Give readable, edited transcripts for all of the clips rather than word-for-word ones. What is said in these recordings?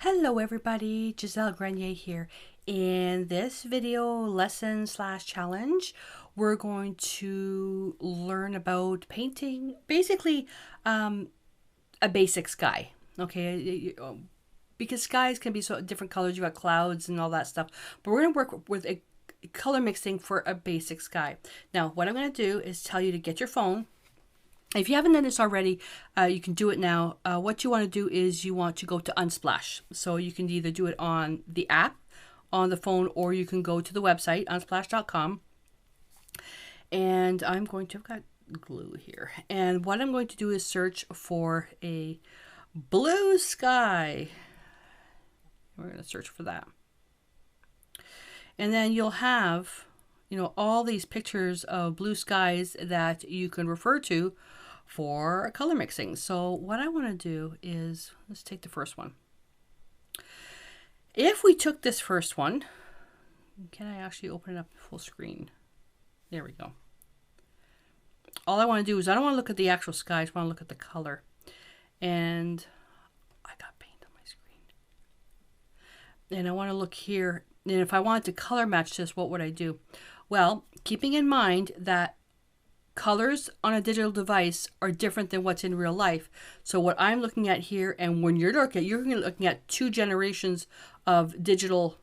Hello everybody, Gisele Grenier here. In this video lesson slash challenge, we're going to learn about painting basically a basic sky. Okay, because skies can be so different colors. You got clouds and all that stuff, but we're going to work with a color mixing for a basic sky. Now, what I'm going to do is tell you to get your phone. If you haven't done this already, you can do it now. What you want to do is you want to go to Unsplash. So you can either do it on the app, on the phone, or you can go to the website, unsplash.com. And I've got glue here. And what I'm going to do is search for a blue sky. We're going to search for that. And then you'll have, all these pictures of blue skies that you can refer to for color mixing. So what I want to do is, let's take the first one. If we took this first one, can I actually open it up full screen? There we go. All I want to do is I don't want to look at the actual sky, I just want to look at the color. And I got paint on my screen. And I want to look here. And if I wanted to color match this, what would I do? Well, keeping in mind that colors on a digital device are different than what's in real life. So what I'm looking at here, and when you're looking at two generations of digital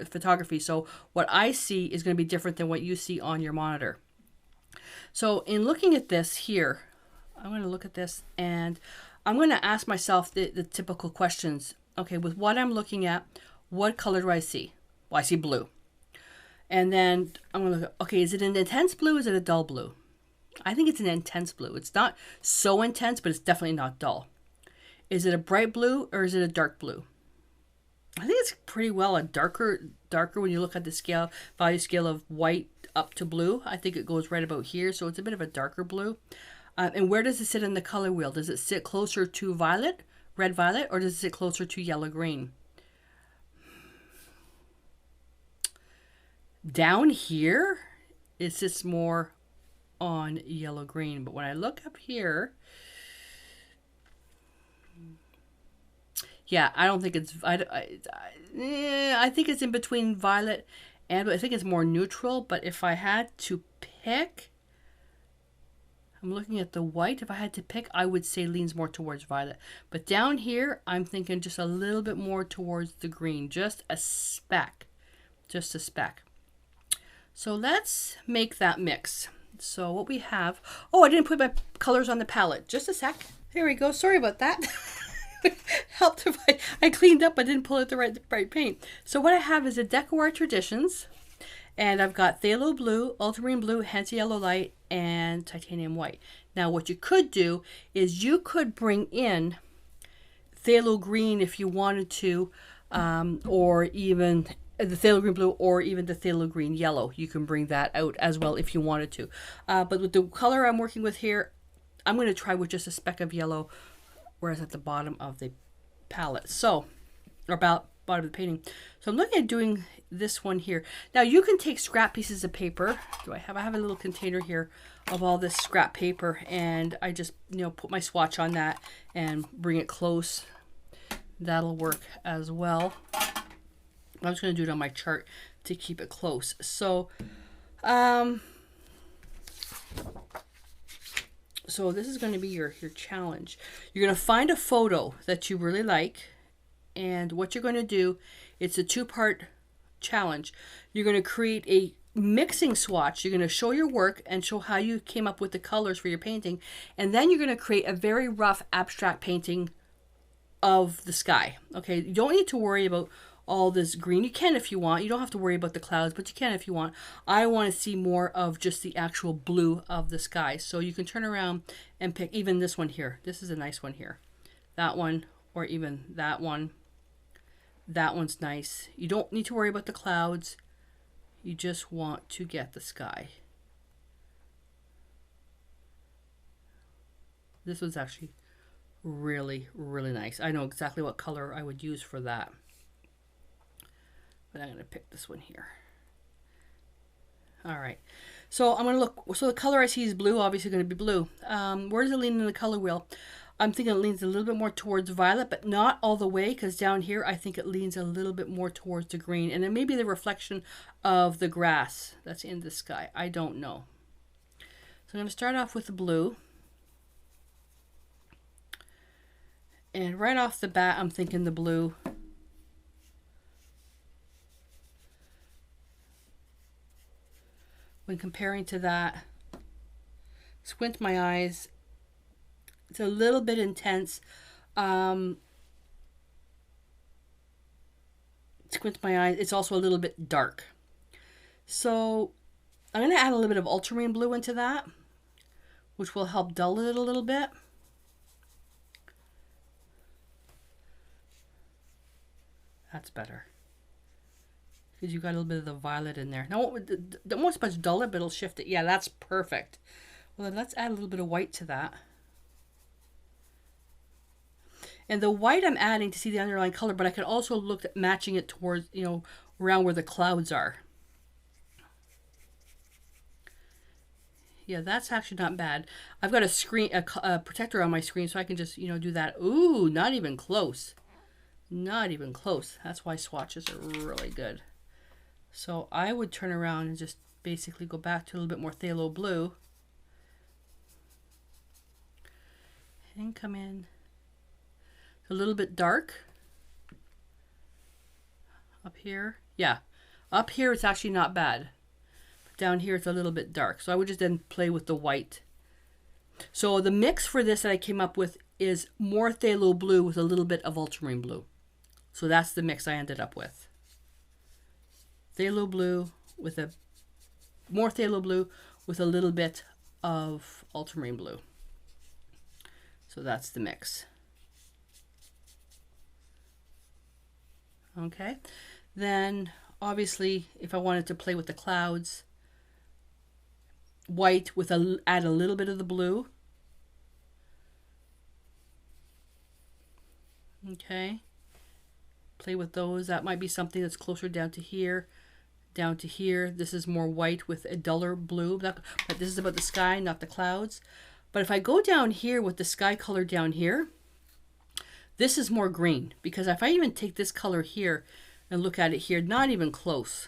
photography. So what I see is going to be different than what you see on your monitor. So in looking at this here, I'm going to look at this and I'm going to ask myself the typical questions. Okay, with what I'm looking at, what color do I see? Well, I see blue. And then I'm going to look, okay, is it an intense blue? Is it a dull blue? I think it's an intense blue. It's not so intense, but it's definitely not dull. Is it a bright blue or is it a dark blue? I think it's pretty well a darker when you look at the value scale of white up to blue. I think it goes right about here. So it's a bit of a darker blue. And where does it sit in the color wheel? Does it sit closer to violet, red violet, or does it sit closer to yellow green? Down here, it sits more on yellow green. But when I look up here, yeah, I don't think it's, I think it's in between violet and I think it's more neutral. But if I had to pick, I'm looking at the white. If I had to pick, I would say leans more towards violet. But down here, I'm thinking just a little bit more towards the green, just a speck, just a speck. So let's make that mix. So what we have, oh, I didn't put my colors on the palette. Just a sec. There we go. Sorry about that. Helped if I cleaned up. I didn't pull out the right paint. So what I have is a Decor Traditions. And I've got Phthalo Blue, Ultramarine Blue, Hansa Yellow Light, and Titanium White. Now what you could do is you could bring in Phthalo Green if you wanted to, or even the Phthalo Green Blue, or even the Phthalo Green Yellow. You can bring that out as well if you wanted to. But with the color I'm working with here, I'm going to try with just a speck of yellow, whereas at the bottom of the palette. So, or about bottom of the painting. So I'm looking at doing this one here. Now you can take scrap pieces of paper. I have a little container here of all this scrap paper, and I just put my swatch on that and bring it close. That'll work as well. I'm just going to do it on my chart to keep it close. So, so this is going to be your challenge. You're going to find a photo that you really like. And what you're going to do, it's a two-part challenge. You're going to create a mixing swatch. You're going to show your work and show how you came up with the colors for your painting. And then you're going to create a very rough abstract painting of the sky. Okay, you don't need to worry about all this green. You can if you want. You don't have to worry about the clouds, but you can if you want. I want to see more of just the actual blue of the sky. So you can turn around and pick even this one here. This is a nice one here. That one, or even that one. That one's nice. You don't need to worry about the clouds. You just want to get the sky. This was actually really, really nice. I know exactly what color I would use for that. But I'm going to pick this one here. All right. So I'm going to look. So the color I see is blue, obviously going to be blue. Where does it lean in the color wheel? I'm thinking it leans a little bit more towards violet, but not all the way, because down here I think it leans a little bit more towards the green. And it may be the reflection of the grass that's in the sky. I don't know. So I'm going to start off with the blue. And right off the bat, I'm thinking the blue. When comparing to that, squint my eyes. It's a little bit intense. Squint my eyes. It's also a little bit dark. So I'm going to add a little bit of ultramarine blue into that, which will help dull it a little bit. That's better. Because you got a little bit of the violet in there. Now, don't want much dull it, but it'll shift it. Yeah, that's perfect. Well, then let's add a little bit of white to that. And the white I'm adding to see the underlying color, but I can also look at matching it towards, you know, around where the clouds are. Yeah, that's actually not bad. I've got a protector on my screen, so I can just, you know, do that. Ooh, not even close. Not even close. That's why swatches are really good. So I would turn around and just basically go back to a little bit more phthalo blue. And come in. A little bit dark. Up here. Yeah. Up here it's actually not bad. But down here it's a little bit dark. So I would just then play with the white. So the mix for this that I came up with is more phthalo blue with a little bit of ultramarine blue. So that's the mix I ended up with. Phthalo blue with more phthalo blue with a little bit of ultramarine blue. So that's the mix. Okay. Then obviously if I wanted to play with the clouds, white with add a little bit of the blue. Okay. Play with those. That might be something that's closer down to here. Down to here. This is more white with a duller blue. But this is about the sky, not the clouds. But if I go down here with the sky color down here, this is more green. Because if I even take this color here and look at it here, not even close.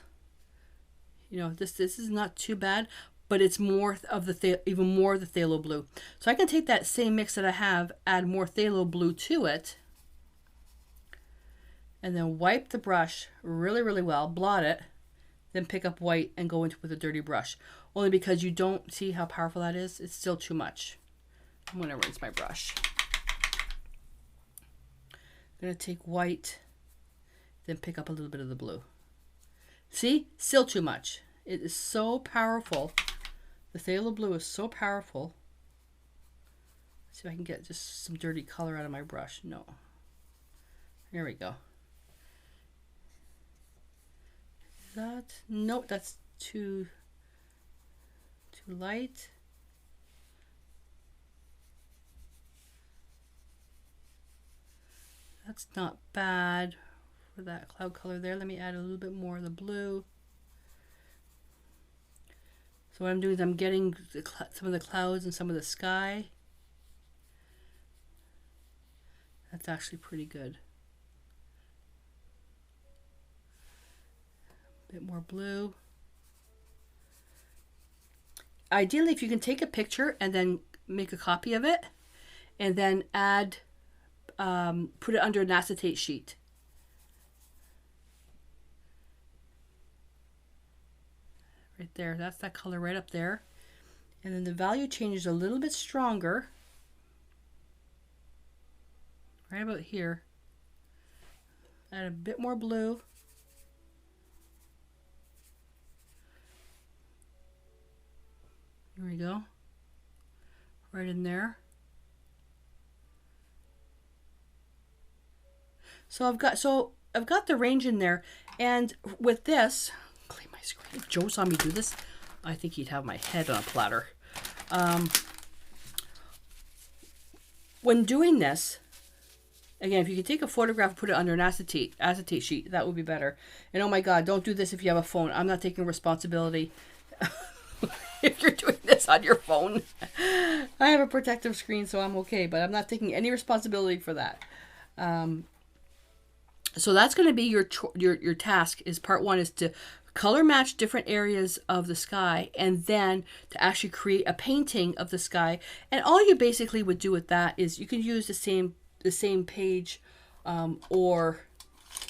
You know, this is not too bad, but it's more of the even more of the phthalo blue. So I can take that same mix that I have, add more phthalo blue to it, and then wipe the brush really, really well, blot it, then pick up white and go into with a dirty brush. Only because you don't see how powerful that is. It's still too much. I'm going to rinse my brush. I'm going to take white, then pick up a little bit of the blue. See? Still too much. It is so powerful. The phthalo blue is so powerful. Let's see if I can get just some dirty color out of my brush. No. There we go. That nope, that's too light. That's not bad for that cloud color there. Let me add a little bit more of the blue. So what I'm doing is I'm getting some of the clouds and some of the sky. That's actually pretty good. Bit more blue. Ideally, if you can take a picture and then make a copy of it and then add, put it under an acetate sheet. Right there, that's that color right up there. And then the value changes a little bit stronger. Right about here. Add a bit more blue. There we go. Right in there. So I've got the range in there, and with this, clean my screen. If Joe saw me do this, I think he'd have my head on a platter. When doing this, again, if you could take a photograph and put it under an acetate sheet, that would be better. And oh my God, don't do this if you have a phone. I'm not taking responsibility. if you're doing this on your phone. I have a protective screen, so I'm okay, but I'm not taking any responsibility for that. So that's going to be your task. Is part one is to color match different areas of the sky, and then to actually create a painting of the sky. And all you basically would do with that is you can use the same page, or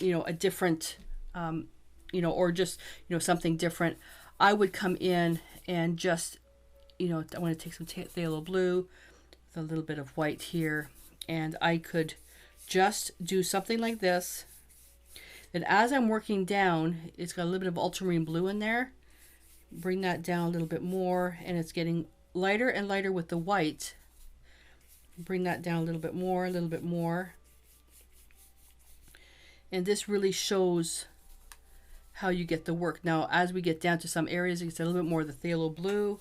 a different, or just something different. I would come in and just I want to take some phthalo blue with a little bit of white here, and I could just do something like this. And as I'm working down, it's got a little bit of ultramarine blue in there. Bring that down a little bit more, and it's getting lighter and lighter with the white. Bring that down a little bit more, a little bit more. And this really shows how you get the work. Now, as we get down to some areas, you can see a little bit more of the phthalo blue,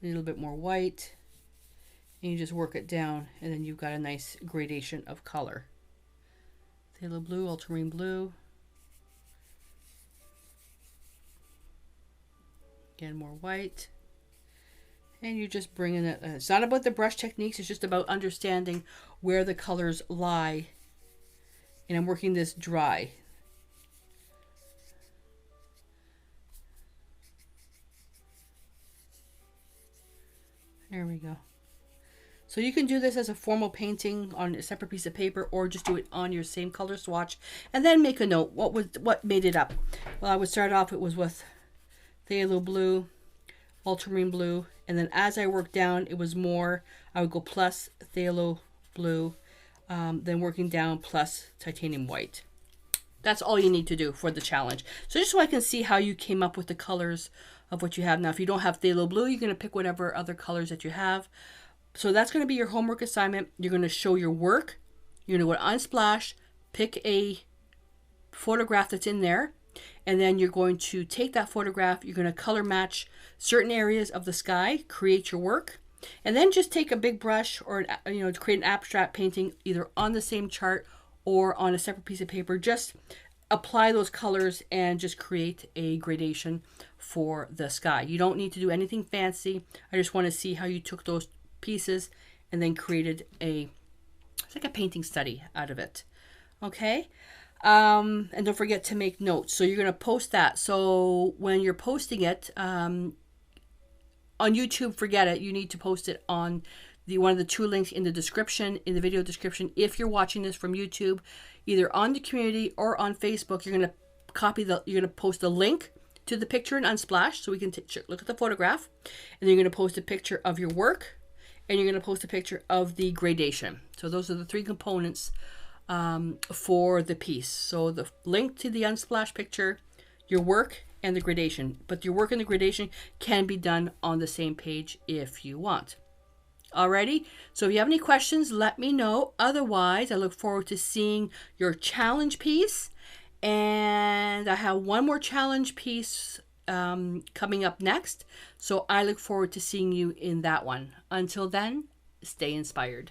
a little bit more white, and you just work it down, and then you've got a nice gradation of color. Phthalo blue, ultramarine blue. Again, more white. And you're just bringing it. It's not about the brush techniques. It's just about understanding where the colors lie. And I'm working this dry. There we go. So you can do this as a formal painting on a separate piece of paper, or just do it on your same color swatch, and then make a note. What made it up? Well, I would start off, it was with phthalo blue, ultramarine blue, and then as I worked down, it was more, I would go plus phthalo blue, then working down plus titanium white. That's all you need to do for the challenge. So just so I can see how you came up with the colors of what you have. Now, if you don't have phthalo blue, you're going to pick whatever other colors that you have. So that's going to be your homework assignment. You're going to show your work. You're going to go to Unsplash, pick a photograph that's in there, and then you're going to take that photograph. You're going to color match certain areas of the sky, create your work, and then just take a big brush or to create an abstract painting either on the same chart or on a separate piece of paper. Just apply those colors and just create a gradation for the sky. You don't need to do anything fancy. I just want to see how you took those pieces and then created it's like a painting study out of it. Okay. And don't forget to make notes. So you're going to post that. So when you're posting it on YouTube, forget it. You need to post it on one of the two links in the description, in the video description. If you're watching this from YouTube, either on the community or on Facebook, you're going to post a link to the picture in Unsplash, so we can look at the photograph, and then you're going to post a picture of your work, and you're going to post a picture of the gradation. So those are the three components for the piece. So the link to the Unsplash picture, your work, and the gradation. But your work and the gradation can be done on the same page if you want. Alrighty, so if you have any questions, let me know. Otherwise, I look forward to seeing your challenge piece. And I have one more challenge piece coming up next. So I look forward to seeing you in that one. Until then, stay inspired.